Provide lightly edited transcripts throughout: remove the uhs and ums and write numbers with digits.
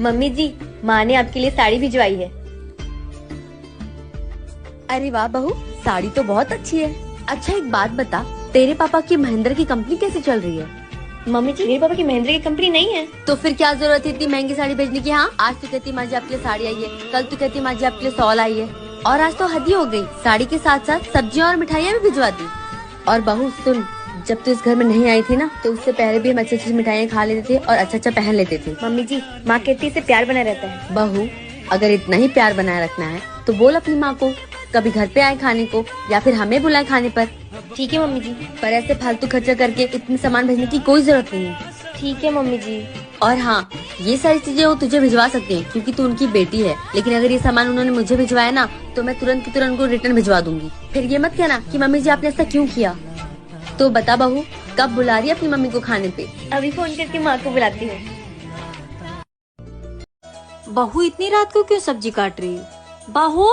Mummy जी, माँ ने आपके लिए साड़ी भिजवाई है। अरे वाह बहू, साड़ी तो बहुत अच्छी है। अच्छा एक बात बता, तेरे पापा की महिंद्रा की कंपनी कैसे चल रही है? मम्मी जी, मेरे पापा की महिंद्रा की कंपनी नहीं है। तो फिर क्या जरूरत है इतनी महंगी साड़ी भेजने की? हाँ, आज तो कहती माँ जी आपके लिए साड़ी आई है, कल तो कहती माँ जी आपके लिए शॉल आई है, और आज तो हद ही हो गई, साड़ी के साथ साथ सब्जियाँ और मिठाइयाँ भी भिजवा दी। और बहू सुन, जब तू इस घर में नहीं आई थी ना, तो उससे पहले भी हम अच्छी अच्छी मिठाइयाँ खा लेते थे और अच्छा अच्छा पहन लेते थे। मम्मी जी, माँ कहती है इससे प्यार बना रहता है। बहू, अगर इतना ही प्यार बनाए रखना है तो बोल अपनी माँ को कभी घर पे आए खाने को, या फिर हमें बुलाए खाने पर। ठीक है मम्मी जी। पर ऐसे फालतू खर्चा करके इतने सामान भेजने की कोई जरूरत नहीं है। ठीक है मम्मी जी। और हाँ, ये सारी चीजें वो तुझे भिजवा सकते हैं क्योंकि तू उनकी बेटी है, लेकिन अगर ये सामान उन्होंने मुझे भिजवाया ना, तो मैं तुरंत की तुरंत उनको रिटर्न भिजवा दूंगी। फिर ये मत कहना कि मम्मी जी आपने ऐसा क्यों किया। तो बता बहू, कब बुला रही है अपनी मम्मी को खाने पे? अभी फोन करके माँ को बुलाती हूँ। बहू इतनी रात को क्यों सब्जी काट रही है? बहू,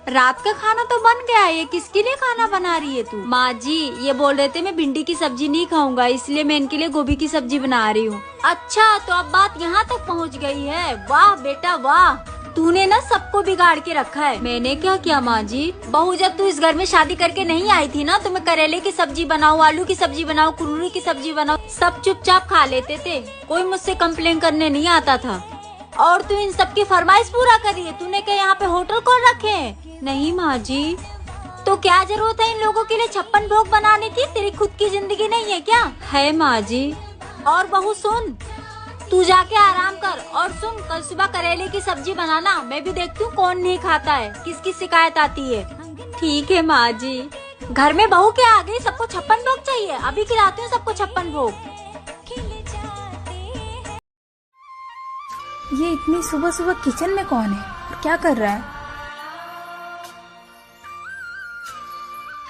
रात का खाना तो बन गया है, ये किसके लिए खाना बना रही है तू? माँ जी, ये बोल रहे थे मैं भिंडी की सब्जी नहीं खाऊंगा, इसलिए मैं इनके लिए गोभी की सब्जी बना रही हूँ। अच्छा, तो अब बात यहाँ तक पहुँच गई है। वाह बेटा वाह, तूने ना सबको बिगाड़ के रखा है। मैंने क्या किया माँ जी? बहू, जब तू इस घर में शादी करके नहीं आई थी ना, तो मैं करेले की सब्जी बनाऊँ, आलू की सब्जी बनाऊँ, कुंदरू की सब्जी बनाऊँ, सब चुपचाप खा लेते थे, कोई मुझसे कंप्लेन करने नहीं आता था। और तू इन सबकी फरमाइश पूरा करी है। तूने क्या यहाँ पे होटल खोल रखे हैं? नहीं माँ जी। तो क्या जरूरत है इन लोगों के लिए 56 भोग बनाने की? तेरी खुद की जिंदगी नहीं है क्या? है माँ जी। और बहू सुन, तू जाके आराम कर, और सुन, कल सुबह करेले की सब्जी बनाना, मैं भी देखती हूँ कौन नहीं खाता है, किसकी शिकायत आती है। ठीक है माँ जी। घर में बहू के आ गई, सबको 56 भोग चाहिए, अभी खिलाती हूँ सबको 56 भोग। ये इतनी सुबह सुबह किचन में कौन है? क्या कर रहा है?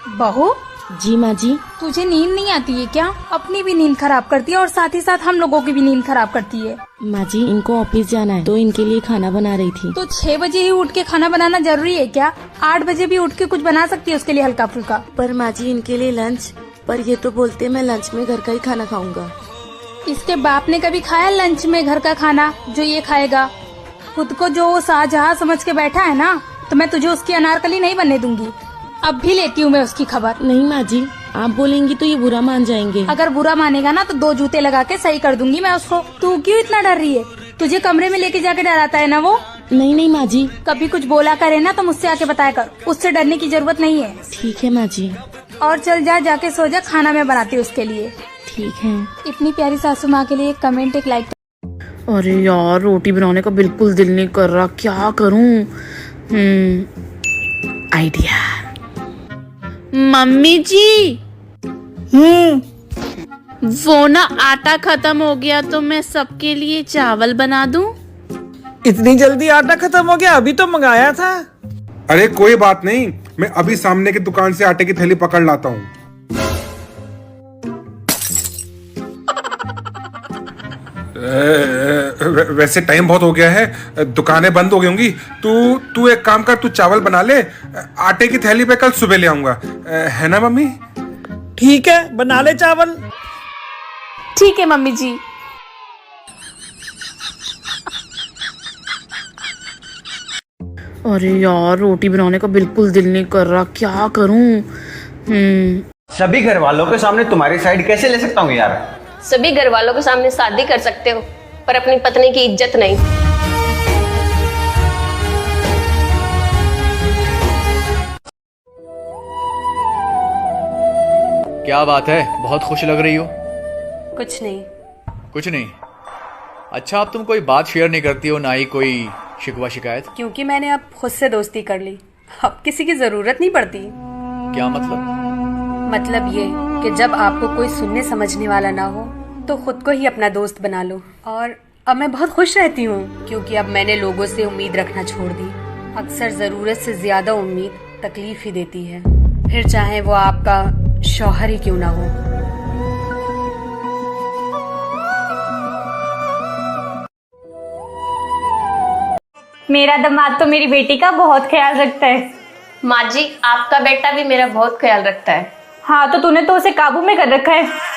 बहू जी माँ जी। तुझे नींद नहीं आती है क्या? अपनी भी नींद खराब करती है और साथ ही साथ हम लोगों की भी नींद खराब करती है। माँ जी, इनको ऑफिस जाना है तो इनके लिए खाना बना रही थी। तो 6 बजे ही उठ के खाना बनाना जरूरी है क्या? 8 बजे भी उठ के कुछ बना सकती है उसके लिए हल्का फुल्का। पर माँ जी, इनके लिए लंच, पर ये तो बोलते मैं लंच में घर का ही खाना खाऊंगा। इसके बाप ने कभी खाया लंच में घर का खाना जो ये खाएगा? खुद को जो शाहजहां समझ के बैठा है ना, तो मैं तुझे उसकी अनारकली नहीं बनने दूंगी। अब भी लेती हूँ मैं उसकी खबर। नहीं माँ जी, आप बोलेंगी तो ये बुरा मान जाएंगे। अगर बुरा मानेगा ना तो 2 जूते लगा के सही कर दूंगी मैं उसको। तू क्यों इतना डर रही है? तुझे कमरे में लेके जाके डराता है ना वो? नहीं नहीं माँ जी। कभी कुछ बोला करे ना तो मुझसे आके बताया कर, उससे डरने की जरूरत नहीं है। ठीक है माँ जी। और चल जा, जाके सो जा, खाना मैं बनाती हूँ उसके लिए। ठीक है। इतनी प्यारी सासू माँ के लिए एक कमेंट, एक लाइक। अरे यार, रोटी बनाने का बिल्कुल दिल नहीं कर रहा, क्या करूं? आइडिया। मम्मी जी, वो ना आटा खत्म हो गया, तो मैं सबके लिए चावल बना दूं? इतनी जल्दी आटा खत्म हो गया? अभी तो मंगाया था। अरे कोई बात नहीं, मैं अभी सामने की दुकान से आटे की थैली पकड़ लाता हूँ। वैसे टाइम बहुत हो गया है, दुकानें बंद हो गई होंगी। तू एक काम कर, तू चावल बना ले, आटे की थैली पे कल सुबह ले आऊंगा, है ना मम्मी? ठीक है, बना ले चावल। ठीक है मम्मी जी। अरे यार, रोटी बनाने का बिल्कुल दिल नहीं कर रहा, क्या करूं? सभी घर वालों के सामने तुम्हारी साइड कैसे ले सकता हूँ यार? सभी घर वालों के सामने शादी कर सकते हो, पर अपनी पत्नी की इज्जत नहीं। क्या बात है, बहुत खुश लग रही हो। कुछ नहीं। कुछ नहीं? अच्छा, अब तुम कोई बात शेयर नहीं करती हो, ना ही कोई शिकवा शिकायत? क्योंकि मैंने अब खुद से दोस्ती कर ली, अब किसी की जरूरत नहीं पड़ती। क्या मतलब? मतलब ये कि जब आपको कोई सुनने समझने वाला ना हो तो खुद को ही अपना दोस्त बना लो। और अब मैं बहुत खुश रहती हूँ, क्योंकि अब मैंने लोगों से उम्मीद रखना छोड़ दी। अक्सर जरूरत से ज्यादा उम्मीद तकलीफ ही देती है, फिर चाहे वो आपका शौहर ही क्यों ना हो। मेरा दामाद तो मेरी बेटी का बहुत ख्याल रखता है। माँ जी, आपका बेटा भी मेरा बहुत ख्याल रखता है। हाँ, तो तूने तो उसे काबू में कर रखा है।